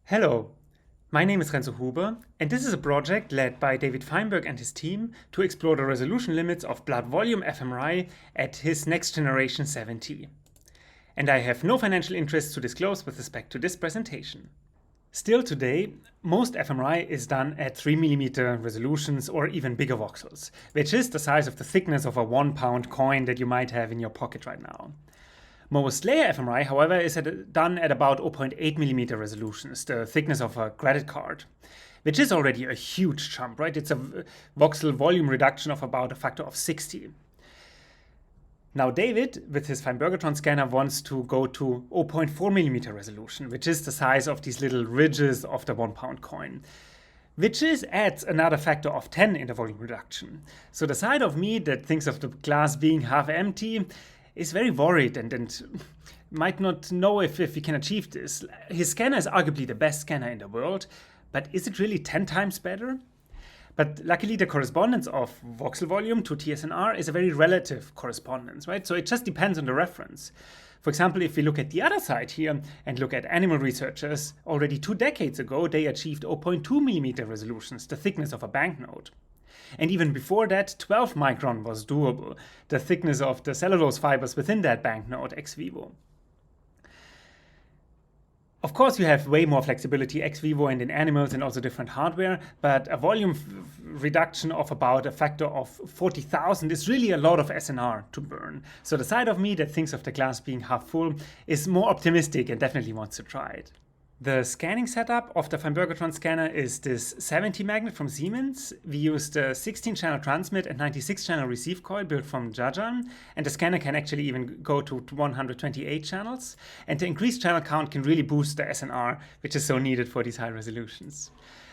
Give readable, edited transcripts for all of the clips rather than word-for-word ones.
Hello, my name is Renzo, and this is a project led by David Feinberg and his team to explore the resolution limits of blood volume fMRI at his next generation 7T. And I have no financial interest to disclose with respect to this presentation. Still today, most fMRI is done at 3mm resolutions or even bigger voxels, which is the size of the thickness of a 1-pound coin that you might have in your pocket right now. Most layer fMRI, however, is done at about 0.8mm resolutions, the thickness of a credit card, which is already a huge jump, right? It's a voxel volume reduction of about a factor of 60. Now David, with his Feinbergatron scanner, wants to go to 0.4mm resolution, which is the size of these little ridges of the 1-pound coin, which adds another factor of 10 in the volume reduction. So the side of me that thinks of the glass being half empty is very worried and might not know if we can achieve this. His scanner is arguably the best scanner in the world, but is it really 10 times better? But luckily the correspondence of voxel volume to TSNR is a very relative correspondence, right? So it just depends on the reference. For example, if we look at the other side here and look at animal researchers, already 2 decades ago they achieved 0.2mm resolutions, the thickness of a banknote. And even before that, 12 micron was doable, the thickness of the cellulose fibers within that banknote ex vivo. Of course, you have way more flexibility ex vivo and in animals and also different hardware, but a volume reduction of about a factor of 40,000 is really a lot of SNR to burn. So the side of me that thinks of the glass being half full is more optimistic and definitely wants to try it. The scanning setup of the Feinbergatron scanner is this 7T magnet from Siemens. We used a 16-channel transmit and 96-channel receive coil built from Jajan, and the scanner can actually even go to 128 channels. And the increased channel count can really boost the SNR, which is so needed for these high resolutions.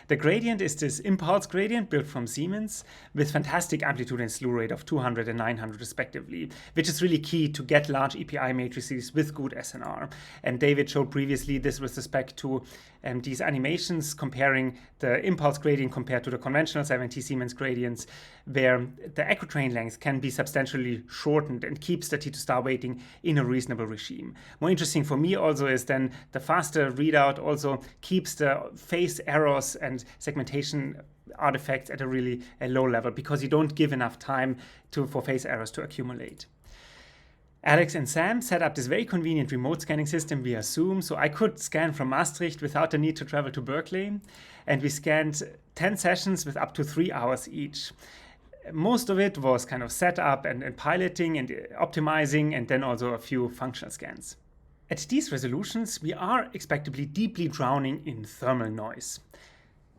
The gradient is this impulse gradient built from Siemens with fantastic amplitude and slew rate of 200 and 900 respectively, which is really key to get large EPI matrices with good SNR. And David showed previously this with respect to these animations comparing the impulse gradient compared to the conventional 7T Siemens gradients, where the echo train length can be substantially shortened and keeps the T2 star weighting in a reasonable regime. More interesting for me also is then the faster readout also keeps the phase errors and segmentation artifacts at a really low level because you don't give enough time for phase errors to accumulate. Alex and Sam set up this very convenient remote scanning system via Zoom, so I could scan from Maastricht without the need to travel to Berkeley, and we scanned 10 sessions with up to 3 hours each. Most of it was kind of setup and piloting and optimizing, and then also a few functional scans. At these resolutions, we are expectably deeply drowning in thermal noise,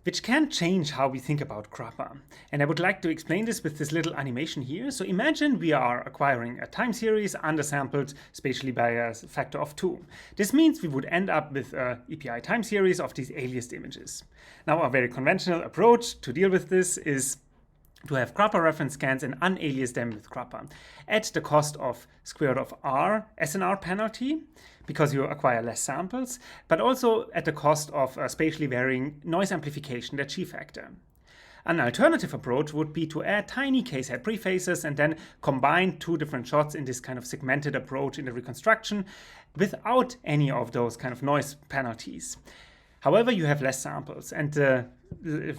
which can change how we think about grappa. And I would like to explain this with this little animation here. So imagine we are acquiring a time series undersampled spatially by a factor of 2. This means we would end up with an EPI time series of these aliased images. Now, a very conventional approach to deal with this is to have grappa reference scans and unalias them with grappa at the cost of square root of r SNR penalty, because you acquire less samples, but also at the cost of a spatially varying noise amplification, the G factor. An alternative approach would be to add tiny case head prephases and then combine 2 different shots in this kind of segmented approach in the reconstruction without any of those kind of noise penalties. However, you have less samples, and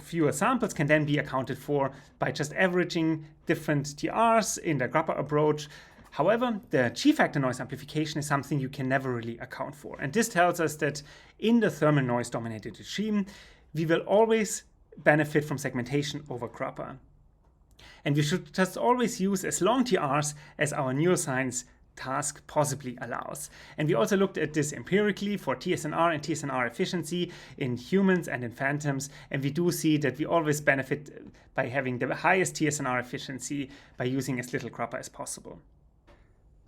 fewer samples can then be accounted for by just averaging different TRs in the grappa approach. However, the G-factor noise amplification is something you can never really account for. And this tells us that in the thermal noise-dominated regime, we will always benefit from segmentation over grappa. And we should just always use as long TRs as our neuroscience task possibly allows. And we also looked at this empirically for TSNR and TSNR efficiency in humans and in phantoms, and we do see that we always benefit by having the highest TSNR efficiency by using as little grappa as possible.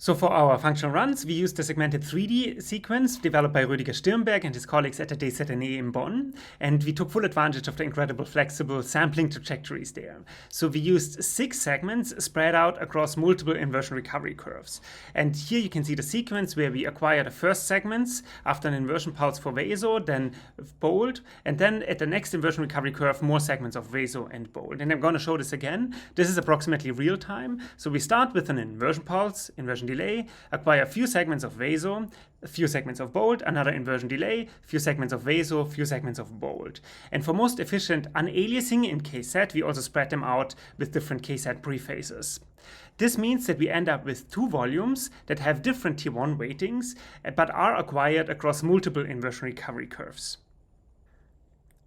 So for our functional runs, we used the segmented 3D sequence developed by Rüdiger Stirnberg and his colleagues at the DZNE in Bonn, and we took full advantage of the incredible flexible sampling trajectories there. So we used 6 segments spread out across multiple inversion recovery curves. And here you can see the sequence where we acquire the first segments after an inversion pulse for vaso, then bold, and then at the next inversion recovery curve, more segments of vaso and bold. And I'm going to show this again. This is approximately real time. So we start with an inversion pulse, inversion delay, acquire a few segments of vaso, a few segments of bold, another inversion delay, a few segments of vaso, a few segments of bold. And for most efficient unaliasing in KZ, we also spread them out with different KZ prephases. This means that we end up with two volumes that have different T1 weightings, but are acquired across multiple inversion recovery curves.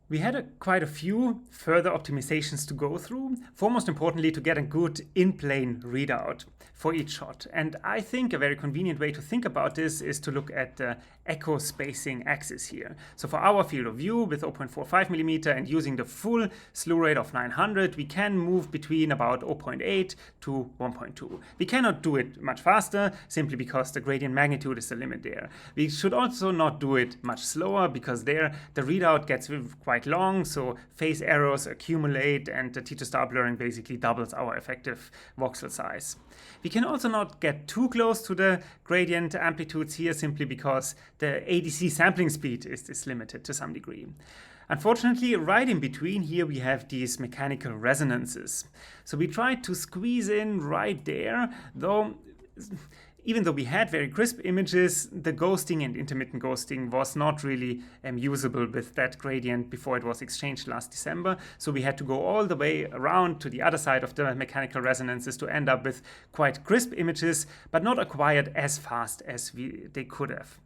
We had quite a few further optimizations to go through, foremost importantly to get a good in-plane readout for each shot. And I think a very convenient way to think about this is to look at the echo spacing axis here. So for our field of view with 0.45 millimeter and using the full slew rate of 900, we can move between about 0.8 to 1.2. We cannot do it much faster simply because the gradient magnitude is the limit there. We should also not do it much slower because there the readout gets quite long, so phase errors accumulate and the T2 star blurring basically doubles our effective voxel size. We can also not get too close to the gradient amplitudes here simply because the ADC sampling speed is limited to some degree. Unfortunately, right in between here we have these mechanical resonances. So we tried to squeeze in right there, though even though we had very crisp images, the ghosting and intermittent ghosting was not really usable with that gradient before it was exchanged last December. So we had to go all the way around to the other side of the mechanical resonances to end up with quite crisp images, but not acquired as fast as they could have.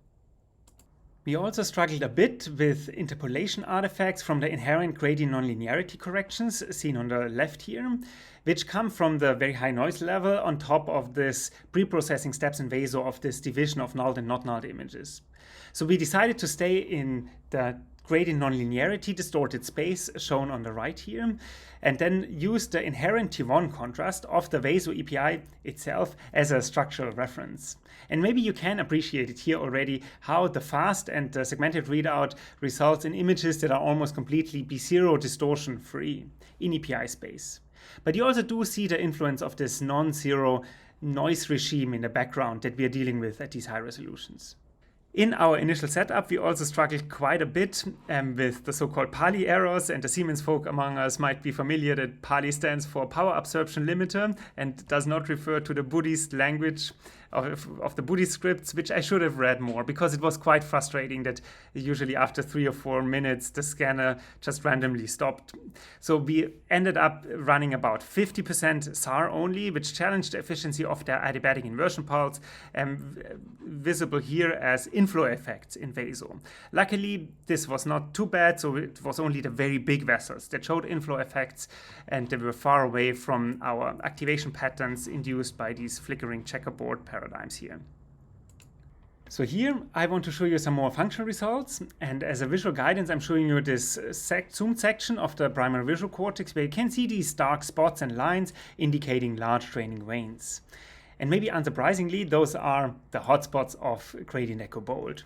We also struggled a bit with interpolation artifacts from the inherent gradient nonlinearity corrections seen on the left here, which come from the very high noise level on top of this pre-processing steps in vaso of this division of nulled and not nulled images. So we decided to stay in the gradient nonlinearity distorted space shown on the right here, and then use the inherent T1 contrast of the vaso EPI itself as a structural reference. And maybe you can appreciate it here already how the fast and the segmented readout results in images that are almost completely B0 distortion free in EPI space. But you also do see the influence of this non-zero noise regime in the background that we are dealing with at these high resolutions. In our initial setup, we also struggled quite a bit with the so-called Pali errors, and the Siemens folk among us might be familiar that Pali stands for Power Absorption Limiter and does not refer to the Buddhist language of the Buddhist scripts, which I should have read more because it was quite frustrating that usually after 3 or 4 minutes the scanner just randomly stopped. So we ended up running about 50% SAR only, which challenged the efficiency of the adiabatic inversion pulse, visible here as inflow effects in vaso. Luckily, this was not too bad, so it was only the very big vessels that showed inflow effects, and they were far away from our activation patterns induced by these flickering checkerboard paradigms here. So here I want to show you some more functional results, and as a visual guidance I'm showing you this zoomed section of the primary visual cortex where you can see these dark spots and lines indicating large draining veins. And maybe unsurprisingly, those are the hotspots of gradient echo bold.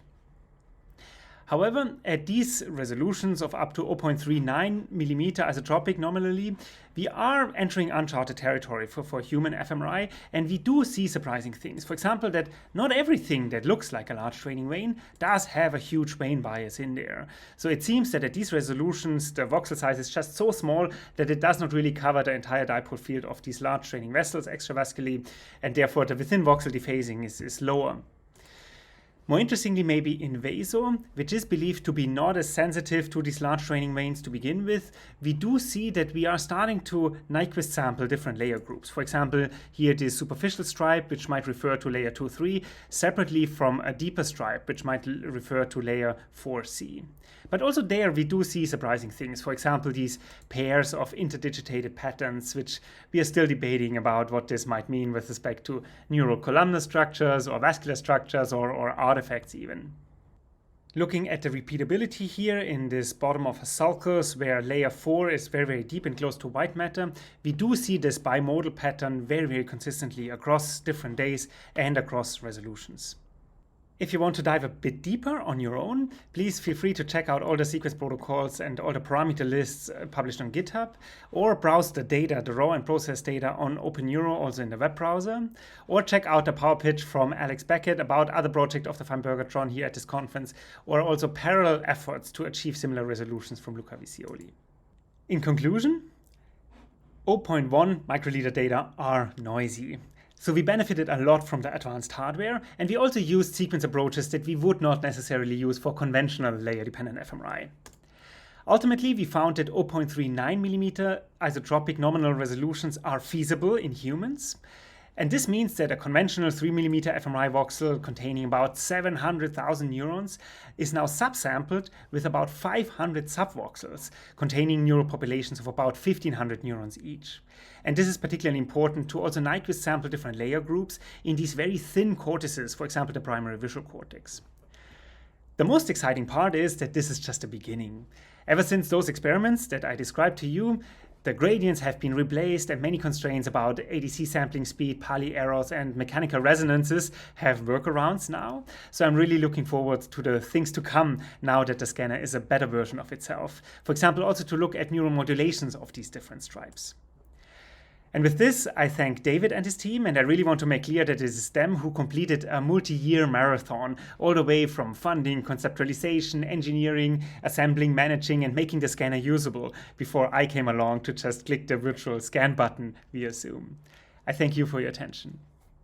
However, at these resolutions of up to 0.39 millimeter isotropic nominally, we are entering uncharted territory for human fMRI, and we do see surprising things. For example, that not everything that looks like a large draining vein does have a huge vein bias in there. So it seems that at these resolutions, the voxel size is just so small that it does not really cover the entire dipole field of these large draining vessels extravascularly, and therefore the within voxel dephasing is lower. More interestingly, maybe in vaso, which is believed to be not as sensitive to these large draining veins to begin with, we do see that we are starting to Nyquist sample different layer groups. For example, here this superficial stripe, which might refer to layer 2-3, separately from a deeper stripe, which might refer to layer 4C. But also there we do see surprising things. For example, these pairs of interdigitated patterns, which we are still debating about what this might mean with respect to neurocolumnar structures or vascular structures or artifacts even. Looking at the repeatability here in this bottom of a sulcus where layer 4 is very, very deep and close to white matter, we do see this bimodal pattern very, very consistently across different days and across resolutions. If you want to dive a bit deeper on your own, please feel free to check out all the sequence protocols and all the parameter lists published on GitHub, or browse the data, the raw and processed data on OpenNeuro, also in the web browser, or check out the power pitch from Alex Beckett about other project of the Feinbergatron here at this conference, or also parallel efforts to achieve similar resolutions from Luca Visioli. In conclusion, 0.1 microliter data are noisy. So we benefited a lot from the advanced hardware, and we also used sequence approaches that we would not necessarily use for conventional layer-dependent fMRI. Ultimately, we found that 0.39mm isotropic nominal resolutions are feasible in humans. And this means that a conventional 3mm fMRI voxel containing about 700,000 neurons is now subsampled with about 500 subvoxels containing neural populations of about 1,500 neurons each. And this is particularly important to also Nyquist sample different layer groups in these very thin cortices, for example, the primary visual cortex. The most exciting part is that this is just the beginning. Ever since those experiments that I described to you, the gradients have been replaced and many constraints about ADC sampling speed, Pali errors, and mechanical resonances have workarounds now. So I'm really looking forward to the things to come now that the scanner is a better version of itself. For example, also to look at neuromodulations of these different stripes. And with this, I thank David and his team, and I really want to make clear that it is them who completed a multi-year marathon, all the way from funding, conceptualization, engineering, assembling, managing, and making the scanner usable, before I came along to just click the virtual scan button via Zoom. I thank you for your attention.